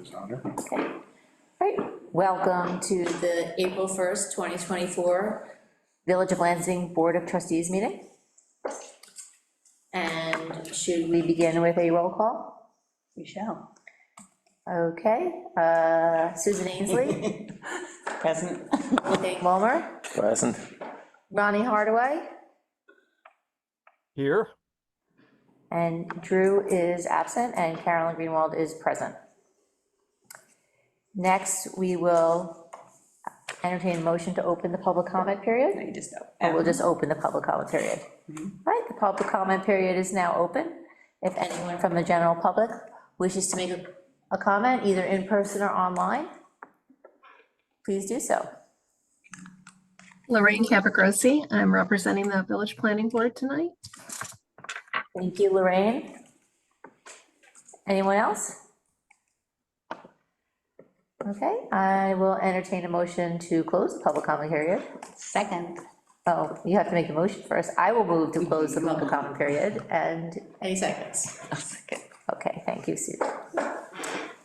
His honor. Okay. Right, welcome to the April 1st, 2024 Village of Lansing Board of Trustees meeting. And should we begin with a roll call? We shall. Okay, Susan Ainsley, Present. Dave Mulmer, Present. Ronnie Hardaway, Here. and Drew is absent, and Carolyn Greenwald is present. Next, we will entertain a motion to open the public comment period. No, you just know. Or we'll just open the public comment period. Right, the public comment period is now open. If anyone from the general public wishes to make a comment, either in person or online, please do so. Lorraine Capagrossi, I'm representing the Village Planning Board tonight. Thank you, Lorraine. Anyone else? Okay, I will entertain a motion to close the public comment period. Second. Oh, you have to make a motion first. I will move to close the public comment period, and, Any seconds? A second. okay, thank you, Sue.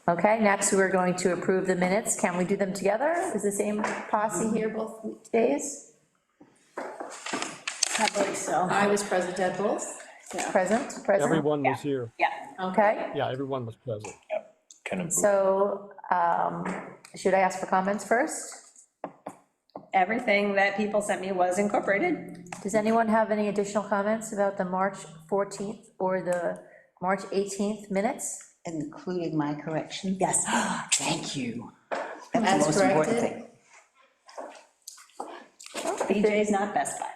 Okay, next we're going to approve the minutes. Can we do them together? Is the same posse here both days? I believe so. I was present at both. Present? Everyone was here. Yeah. Okay, Yeah, everyone was present. Can approve. so should I ask for comments first? Everything that people sent me was incorporated. Does anyone have any additional comments about the March 14th or the March 18th minutes? Including my correction? Yes. Thank you. That's As the most important corrected. thing. BJ's not Best Buy.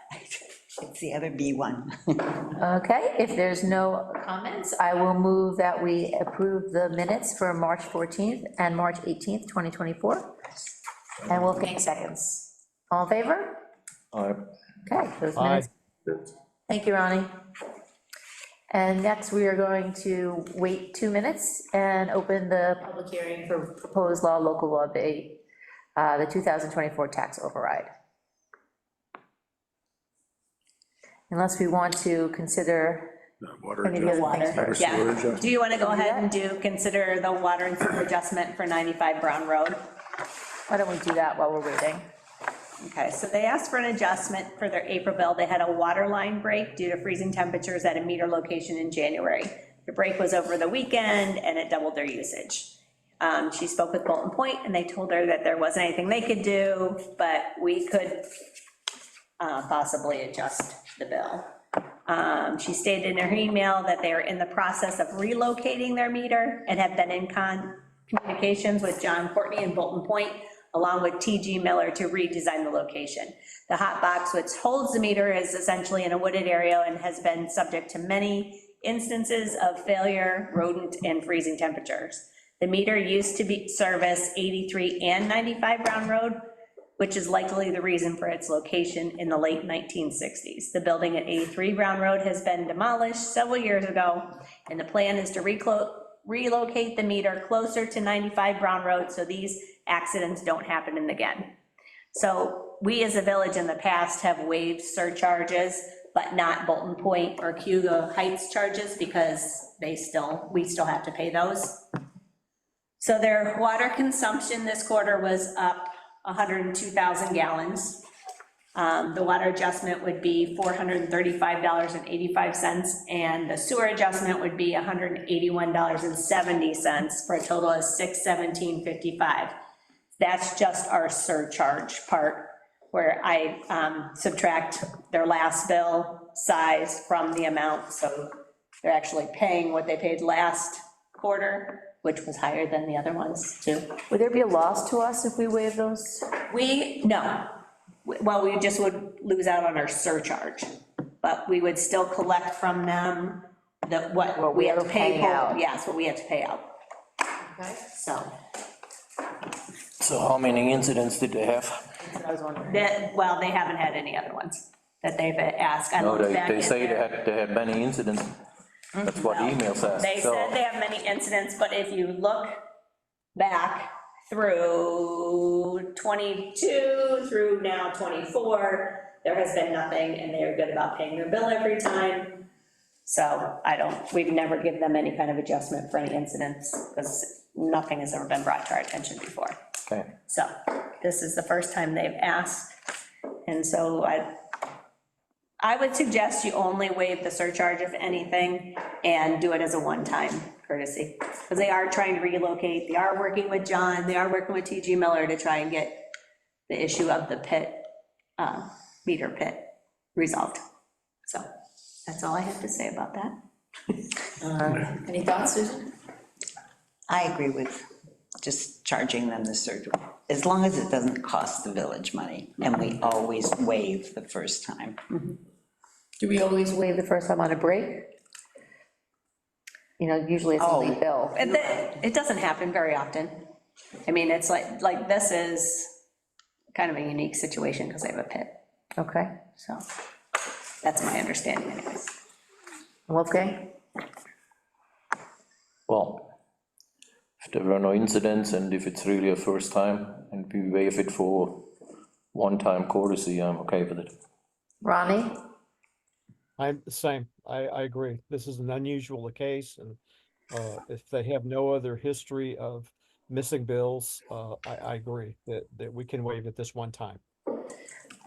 It's the other B one. Okay, if there's no comments, I will move that we approve the minutes for March 14th and March 18th, 2024. And Wolfgang seconds. All in favor? Aye. Okay, those Aye. minutes. Thank you, Ronnie. And next, we are going to wait 2 minutes and open the public hearing for proposed law, local law B, the 2024 tax override. Unless we want to consider Water any of the other things Water, first. yeah. sewer adjustment. Do you want to go ahead and consider the water and sewer adjustment for 95 Brown Road? Why don't we do that while we're waiting? Okay, so they asked for an adjustment for their April bill. They had a water line break due to freezing temperatures at a meter location in January. The break was over the weekend and it doubled their usage. She spoke with Bolton Point and they told her that there wasn't anything they could do, but we could possibly adjust the bill. She stated in her email that they are in the process of relocating their meter and have been in communications with John Courtney and Bolton Point, along with TG Miller, to redesign the location. The hot box, which holds the meter, is essentially in a wooded area and has been subject to many instances of failure, rodent, and freezing temperatures. The meter used to service 83 and 95 Brown Road, which is likely the reason for its location in the late 1960s. The building at 83 Brown Road has been demolished several years ago, and the plan is to relocate the meter closer to 95 Brown Road so these accidents don't happen again. So we as a village in the past have waived surcharges, but not Bolton Point or Cuba Heights charges because we still have to pay those. So their water consumption this quarter was up 102,000 gallons. The water adjustment would be $435.85, and the sewer adjustment would be $181.70 for a total of $617.55. That's just our surcharge part, where I subtract their last bill size from the amount, so they're actually paying what they paid last quarter, which was higher than the other ones too. Would there be a loss to us if we waive those? No. Well, we just would lose out on our surcharge, but we would still collect from them what we have to pay out. Yes, what we have to pay out. Okay. So, So how many incidents did they have? I was wondering. well, they haven't had any other ones that they've asked. I No, looked back they in say there. they had many incidents. That's what the email says. They So said they have many incidents, but if you look back through 22 through now 24, there has been nothing, and they are good about paying their bill every time. So we've never given them any kind of adjustment for any incidents, because nothing has ever been brought to our attention before. Okay, So this is the first time they've asked. And so I would suggest you only waive the surcharge if anything, and do it as a one-time courtesy. Because they are trying to relocate, they are working with John, they are working with TG Miller to try and get the issue of the pit, meter pit resolved. So that's all I have to say about that. Any thoughts, Susan? I agree with just charging them the surgery, as long as it doesn't cost the village money, and we always waive the first time. Do we always waive the first time on a break? You know, usually it's a late bill. It doesn't happen very often. I mean, it's like this is kind of a unique situation because they have a pit, Okay, so that's my understanding anyways. Wolfgang? well, if there were no incidents and if it's really a first time and we waive it for one-time courtesy, I'm okay with it. Ronnie? I'm the same. I agree. This is an unusual case, and if they have no other history of missing bills, I agree that we can waive it this one time.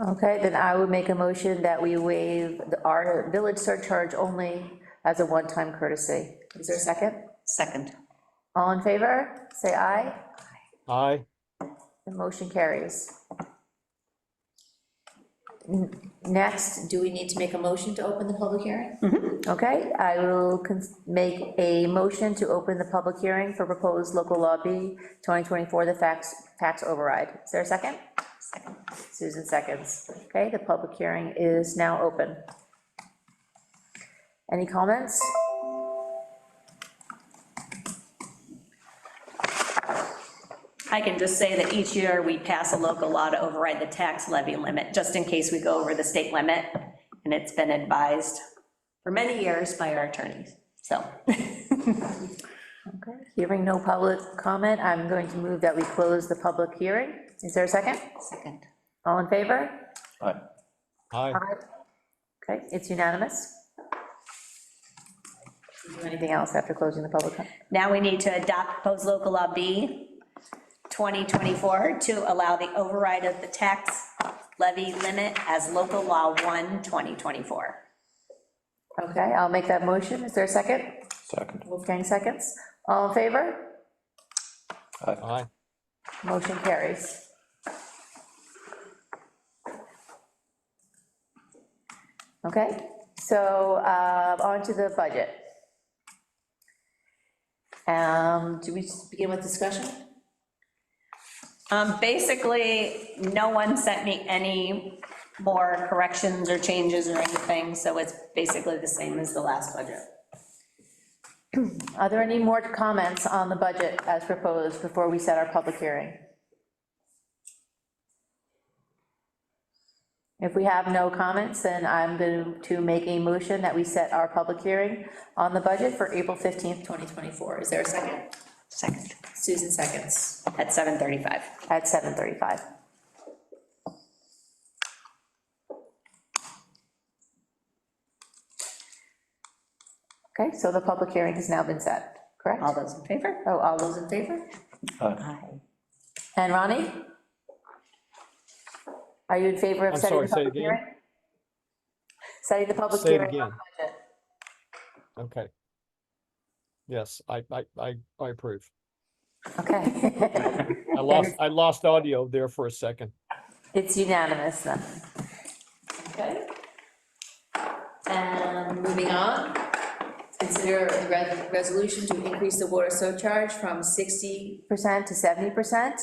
Okay, then I would make a motion that we waive our village surcharge only as a one-time courtesy. Is there a second? Second. All in favor, say aye. Aye. The motion carries. Next, do we need to make a motion to open the public hearing? Okay, I will make a motion to open the public hearing for proposed local law B 2024, the tax override. Is there a second? Second. Susan seconds. Okay, the public hearing is now open. Any comments? I can just say that each year we pass a local law to override the tax levy limit, just in case we go over the state limit, and it's been advised for many years by our attorneys, so. Okay, hearing no public comment, I'm going to move that we close the public hearing. Is there a second? Second. All in favor? Aye. Aye. Okay, it's unanimous. Do you do anything else after closing the public? Now we need to adopt proposed local law B 2024 to allow the override of the tax levy limit as local law 1 2024. Okay, I'll make that motion. Is there a second? Second. Wolfgang seconds. All in favor? Aye. Motion carries. Okay, so on to the budget. Do we just begin with discussion? Basically, no one sent me any more corrections or changes or anything, so it's basically the same as the last budget. Are there any more comments on the budget as proposed before we set our public hearing? If we have no comments, then I'm going to make a motion that we set our public hearing on the budget for April 15th, 2024. Is there a second? Second. Susan seconds. At 7:35. At 7:35. Okay, so the public hearing has now been set, correct? All those in favor? Oh, all those in favor? Aye. And Ronnie? Are you in favor of I'm setting the sorry, say it public again. hearing? Setting the public Say it hearing on again. the Okay. Yes, I approve. budget. Okay. I lost audio there for a second. It's unanimous then. Okay. And moving on, consider a resolution to increase the water surcharge from 60% to 70%,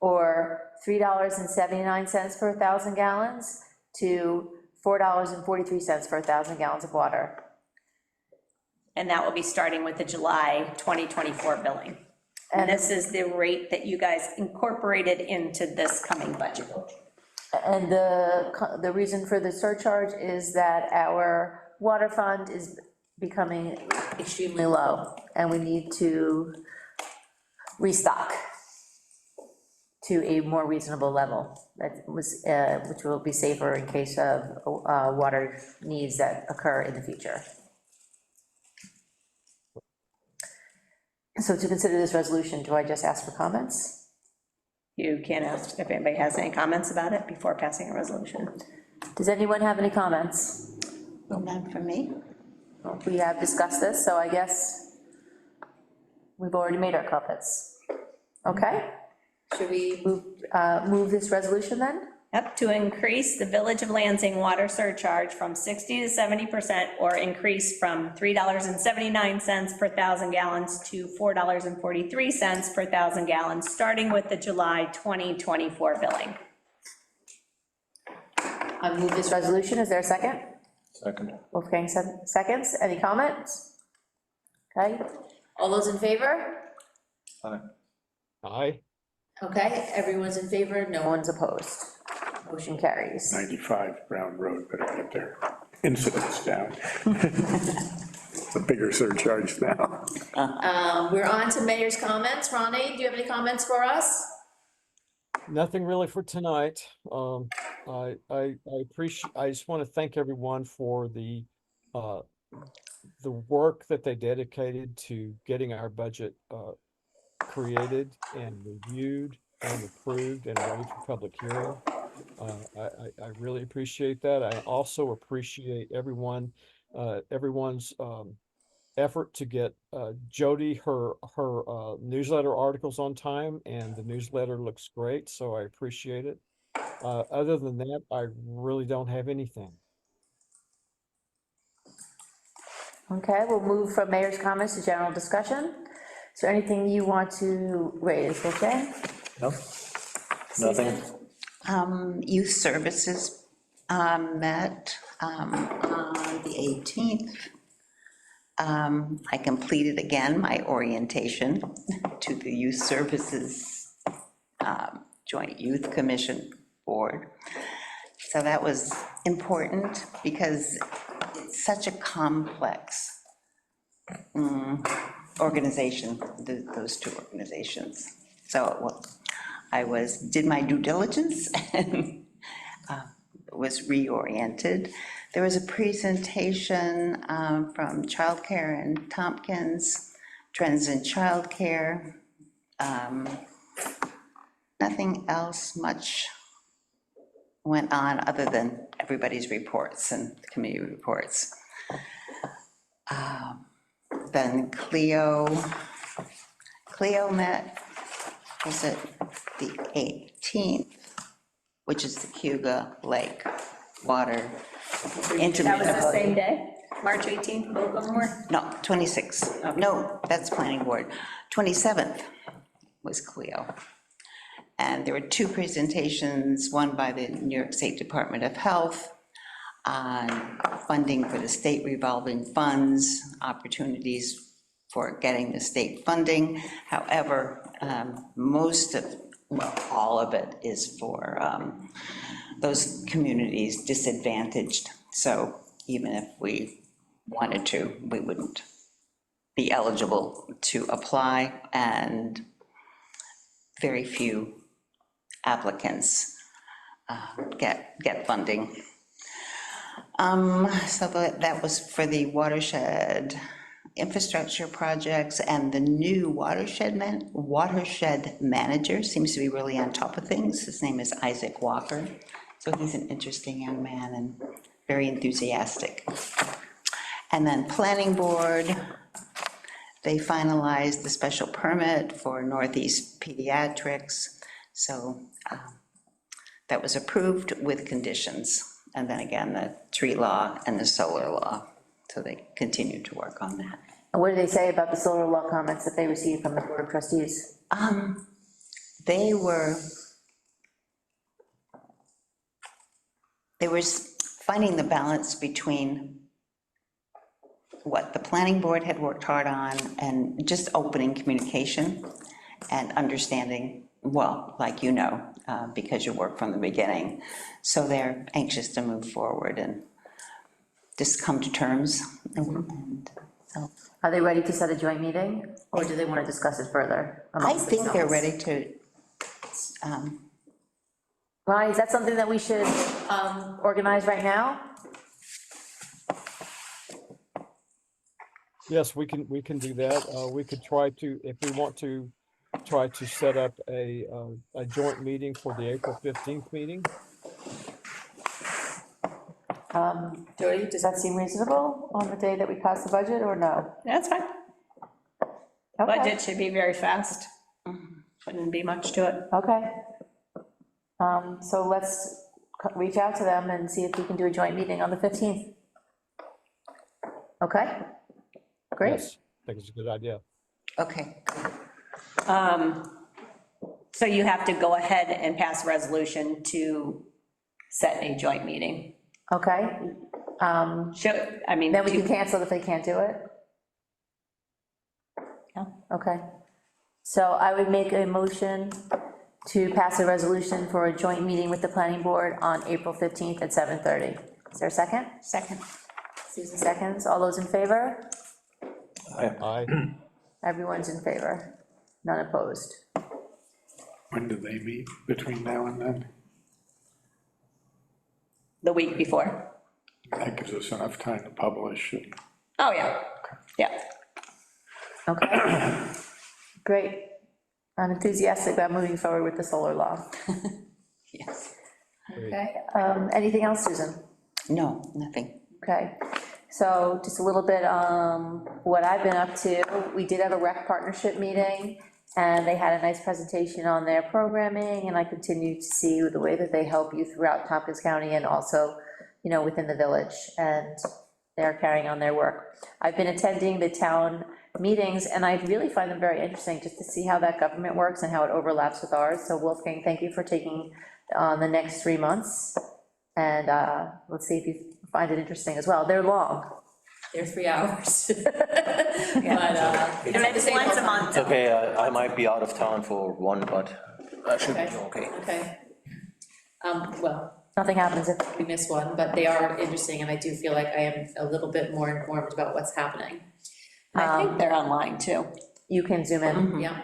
or $3.79 per 1,000 gallons to $4.43 per 1,000 gallons of water. And that will be starting with the July 2024 billing. And this is the rate that you guys incorporated into this coming budget. And the reason for the surcharge is that our water fund is becoming extremely low, and we need to restock to a more reasonable level that was, which will be safer in case of water needs that occur in the future. So to consider this resolution, do I just ask for comments? You can ask if anybody has any comments about it before passing a resolution. Does anyone have any comments? None for me? We have discussed this, so I guess we've already made our comments. Okay? Should we move this resolution then? Yep, to increase the Village of Lansing water surcharge from 60 to 70%, or increase from $3.79 per thousand gallons to $4.43 per thousand gallons, starting with the July 2024 billing. I move this resolution, is there a second? Second. Wolfgang seconds, any comments? Okay, all those in favor? Aye. Aye. Okay, everyone's in favor, no one's opposed. Motion carries. 95 Brown Road, better get their incidents down. It's a bigger surcharge now. We're on to mayor's comments. Ronnie, do you have any comments for us? Nothing really for tonight. I appreciate, I just want to thank everyone for the work that they dedicated to getting our budget created and reviewed and approved and ready for public hearing. I really appreciate that. I also appreciate everyone's effort to get Jody her newsletter articles on time, and the newsletter looks great, so I appreciate it. Other than that, I really don't have anything. Okay, we'll move from mayor's comments to general discussion. Is there anything you want to raise, okay? No? Nothing? Youth Services met on the 18th. I completed again my orientation to the Youth Services Joint Youth Commission Board. So that was important because it's such a complex organization, those two organizations. So I did my due diligence and was reoriented. There was a presentation from Childcare and Tompkins, Trends in Childcare. Nothing else much went on other than everybody's reports and committee reports. Then Cleo met, was it the 18th, which is the Cuba Lake Water Intermittent. That was the same day, March 18th, No, 26th. No, that's planning board. 27th was Cleo. And there were two presentations, one by the New York State Department of Health on funding for the state revolving funds, opportunities for getting the state funding. However, all of it is for those communities disadvantaged. So even if we wanted to, we wouldn't be eligible to apply, and very few applicants get funding. So that was for the watershed infrastructure projects, and the new watershed manager seems to be really on top of things. His name is Isaac Walker. So he's an interesting young man and very enthusiastic. And then planning board, they finalized the special permit for Northeast Pediatrics. So that was approved with conditions. And then again, the tree law and the solar law. So they continue to work on that. And what did they say about the solar law comments that they received from the Board of Trustees? They were finding the balance between what the planning board had worked hard on and just opening communication and understanding, well, like you know, because you worked from the beginning. So they're anxious to move forward and just come to terms. And so Are they ready to set a joint meeting, or do they want to discuss it further I amongst think they're themselves? ready to, Ronnie, is that something that we should organize right now? Yes, we can do that. We could try to, if we want to, try to set up a joint meeting for the April 15th meeting. Jody, does that seem reasonable on the day that we pass the budget, or no? That's fine. Okay. Budget should be very fast. Shouldn't be much to it. Okay. So let's reach out to them and see if we can do a joint meeting on the 15th. Okay? Great. Yes, I think it's a good idea. Okay, So you have to go ahead and pass a resolution to set a joint meeting. Okay. Should, I mean. Then we do- can cancel if they can't do it? Yeah. Okay. So I would make a motion to pass a resolution for a joint meeting with the planning board on April 15th at 7:30. Is there a second? second. Susan seconds. All those in favor? I, Everyone's in favor. None opposed. When do they meet between now and then? The week before. That gives us enough time to publish. And Oh, yeah, yeah. Okay. Great. I'm enthusiastic about moving forward with the solar law. Yes. Okay. Anything else, Susan? No, nothing. Okay, so just a little bit, what I've been up to, we did have a rec partnership meeting, and they had a nice presentation on their programming, and I continue to see the way that they help you throughout Tompkins County and also, you know, within the village, and they're carrying on their work. I've been attending the town meetings, and I really find them very interesting, just to see how that government works and how it overlaps with ours. So Wolfgang, thank you for taking on the next 3 months, and let's see if you find it interesting as well. They're long. They're 3 hours. But, And it's once a month. It's okay, I might be out of town for one, but that should be okay. Okay. Well, nothing happens if we miss one, but they are interesting, and I do feel like I am a little bit more informed about what's happening. I think they're online too. You can zoom in. Yeah.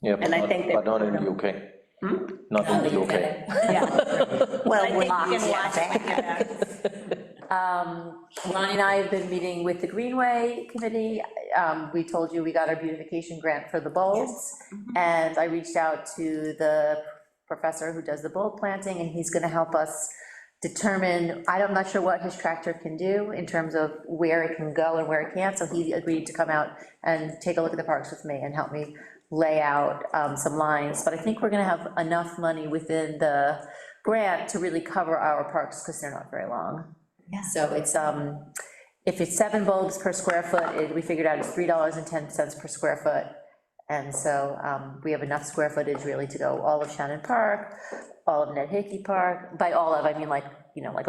Yeah, but And I not, think but not in the UK. Not in the UK. Yeah. Well, I think you when can watch it when you're back. Ronnie and I have been meeting with the Greenway Committee. We told you we got our beautification grant for the bulbs, and I reached out to the professor who does the bulb planting, and he's gonna help us determine, I'm not sure what his tractor can do in terms of where it can go and where it can't, so he agreed to come out and take a look at the parks with me and help me lay out some lines, but I think we're gonna have enough money within the grant to really cover our parks, because they're not very long. Yeah. So it's, if it's 7 bulbs per square foot, we figured out it's $3.10 per square foot. And so we have enough square footage really to go all of Shannon Park, all of Ned Hickey Park, by all of, I mean like, you know, like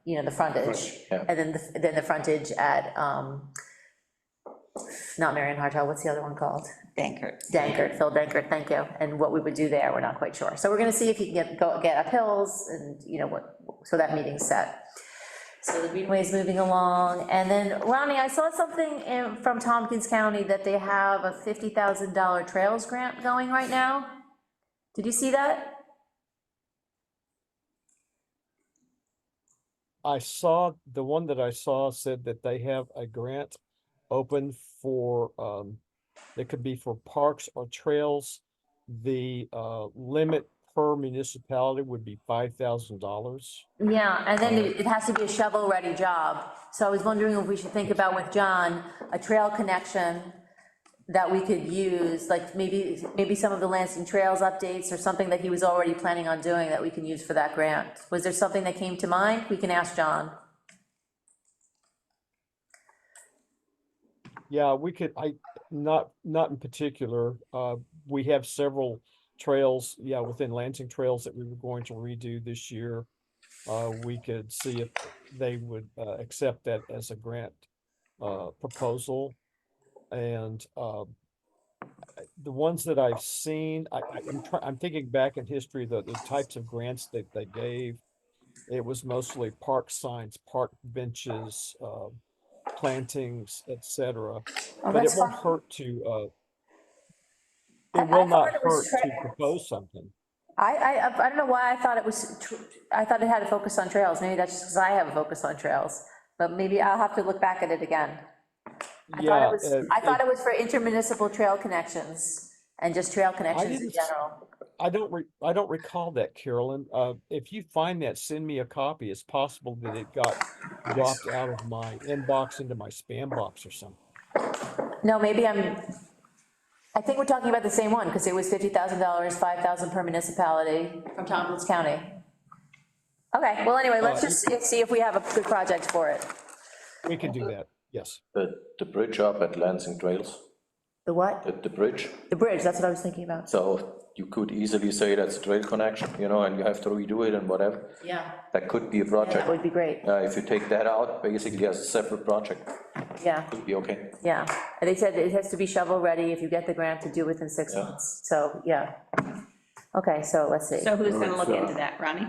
you know, the frontage. Yeah. And then the frontage at, not Marion Hartel, what's the other one called? Dankert. Dankert, Phil Dankert, thank you. And what we would do there, we're not quite sure. So we're gonna see if you can get up hills and, you know, so that meeting's set. So the Greenway is moving along, and then, Ronnie, I saw something from Tompkins County that they have a $50,000 trails grant going right now. Did you see that? I saw, the one that I saw said that they have a grant open for, that could be for parks or trails. The limit per municipality would be $5,000. Yeah, and then it has to be a shovel-ready job. So I was wondering if we should think about with John, a trail connection that we could use, like maybe some of the Lansing Trails updates or something that he was already planning on doing that we can use for that grant. Was there something that came to mind? We can ask John. Yeah, we could, not in particular, we have several trails, yeah, within Lansing Trails that we were going to redo this year. We could see if they would accept that as a grant proposal. And the ones that I've seen, I'm thinking back in history, the types of grants that they gave, it was mostly park signs, park benches, plantings, etc. But it that's won't fine. hurt to, I it will thought not it was hurt to trails. propose something. I don't know why I thought it was, I thought it had a focus on trails. Maybe that's just because I have a focus on trails. But maybe I'll have to look back at it again. Yeah, I thought it was for intermunicipal trail connections and just trail I connections in didn't, general. I don't recall that, Carolyn. If you find that, send me a copy. It's possible that it got dropped out of my inbox into my spam box or something. No, I think we're talking about the same one, because it was $50,000, 5,000 per municipality from Tompkins County. Okay, well, anyway, let's just see if we have a good project for it. We could do that, yes. The bridge up at Lansing Trails, The what? the bridge. The bridge, that's what I was thinking about. So you could easily say that's a trail connection, you know, and you have to redo it and whatever. Yeah. That could be a That project. would be great, If you take that out, basically as a separate project, yeah, could be okay. yeah. And they said it has to be shovel-ready if you get the grant to do within 6 Yeah. months, so, yeah. Okay, so let's see. So who's gonna look into that, Ronnie?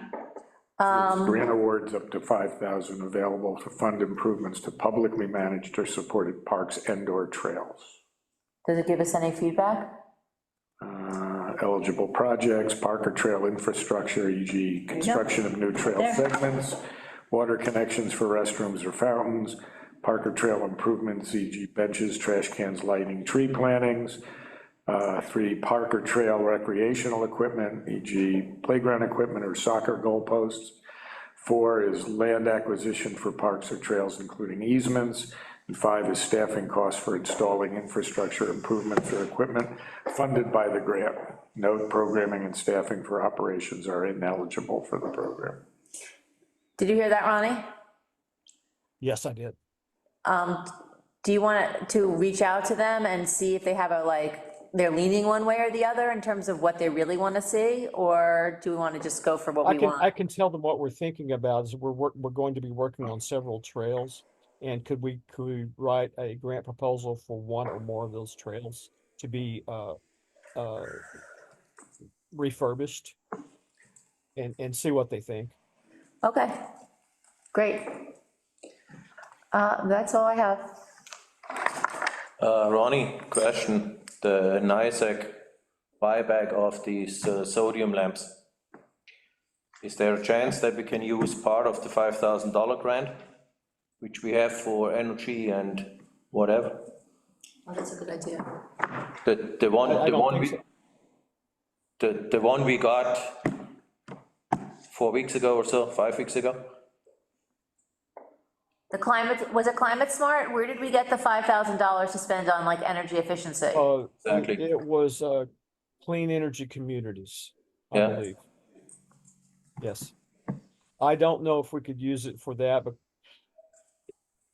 Grant awards up to 5,000 available to fund improvements to publicly managed or supported parks and/or trails. Does it give us any feedback? Eligible projects, park or trail infrastructure, e.g. construction of new trail segments, water connections for restrooms or fountains, park or trail improvements, e.g. benches, trash cans, lighting, tree plantings. 3, park or trail recreational equipment, e.g. playground equipment or soccer goalposts. 4 is land acquisition for parks or trails, including easements. And 5 is staffing costs for installing infrastructure improvements or equipment funded by the grant. Note, programming and staffing for operations are ineligible for the program. Did you hear that, Ronnie? Yes, I did. Do you want to reach out to them and see if they have they're leaning one way or the other in terms of what they really want to see, or do we want to just go for what we want? I can tell them what we're thinking about is we're going to be working on several trails. And could we write a grant proposal for one or more of those trails to be refurbished and see what they think. Okay, great. That's all I have. Ronnie, question, the NICEAG buyback of these sodium lamps. Is there a chance that we can use part of the $5,000 grant, which we have for energy and whatever? Oh, that's a good idea. The one, I the don't one think we, the one we got 4 weeks ago or so, 5 weeks ago? Was it Climate Smart? Where did we get the $5,000 to spend on like energy efficiency? Exactly. It was Clean Energy Communities, I Yeah. believe. Yes. I don't know if we could use it for that, but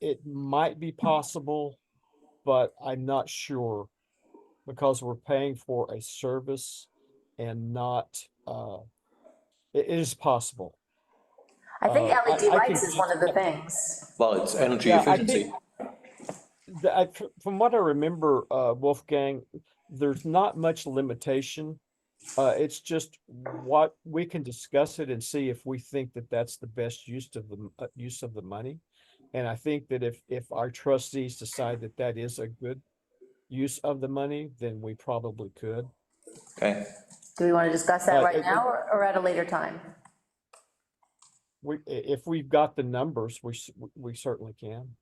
it might be possible, but I'm not sure because we're paying for a service and not, it is possible. I think LED I lights can- is one of the things. Well, it's energy Yeah, I efficiency. From what I remember, Wolfgang, there's not much limitation. It's just what we can discuss it and see if we think that that's the best use of the money. And I think that if our trustees decide that that is a good use of the money, then we probably could. Okay, Do we want to discuss that right it- now or at a later time? If we've got the numbers, we certainly can.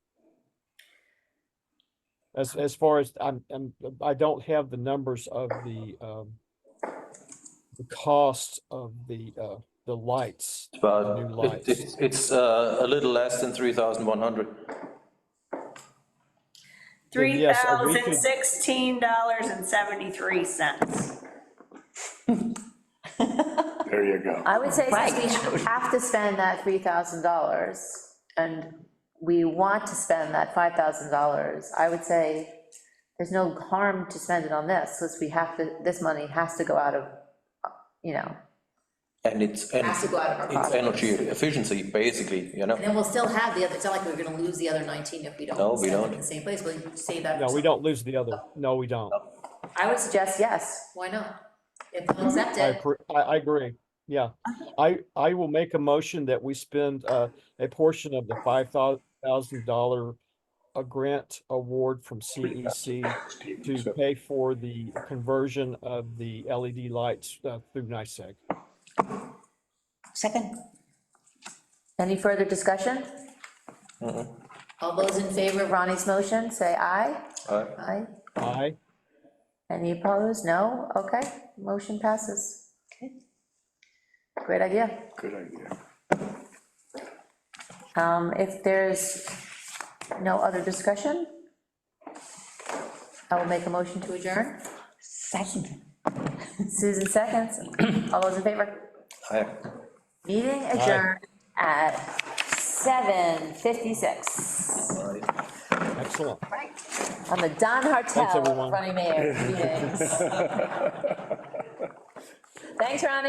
As far as I don't have the numbers of the cost of the lights, it's the new about, lights. it's a little less than 3,100. Then yes, we could- $3,016.73. There you go. I would say since we have to spend that $3,000 and we want to spend that $5,000, I would say there's no harm to spend it on this, since this money has to go out of, And it's, Has to go out of our it's pocket. energy efficiency, basically, you know? And then we'll still have the other, it's not like we're gonna lose the other 19 if we don't. No, we spend it don't. In the same place, we'll save that. No, for we something. don't lose the other. No, we don't. I would suggest yes. Why not? If they'll accept I, it, I agree. Yeah. I will make a motion that we spend a portion of the $5,000 grant award from CEC to pay for the conversion of the LED lights through NICEAG. Second, Any further discussion? All those in favor of Ronnie's motion, say aye. Aye. Aye. Aye. Any opposed? No? Okay, motion passes. Okay. Great idea. Good idea. If there's no other discussion, I will make a motion to adjourn. Second. Susan seconds. All those in favor? Aye. Meeting adjourned at 7:56 Excellent. on the Don Hartel everyone. Running Mayor meetings. Thanks, Ronnie.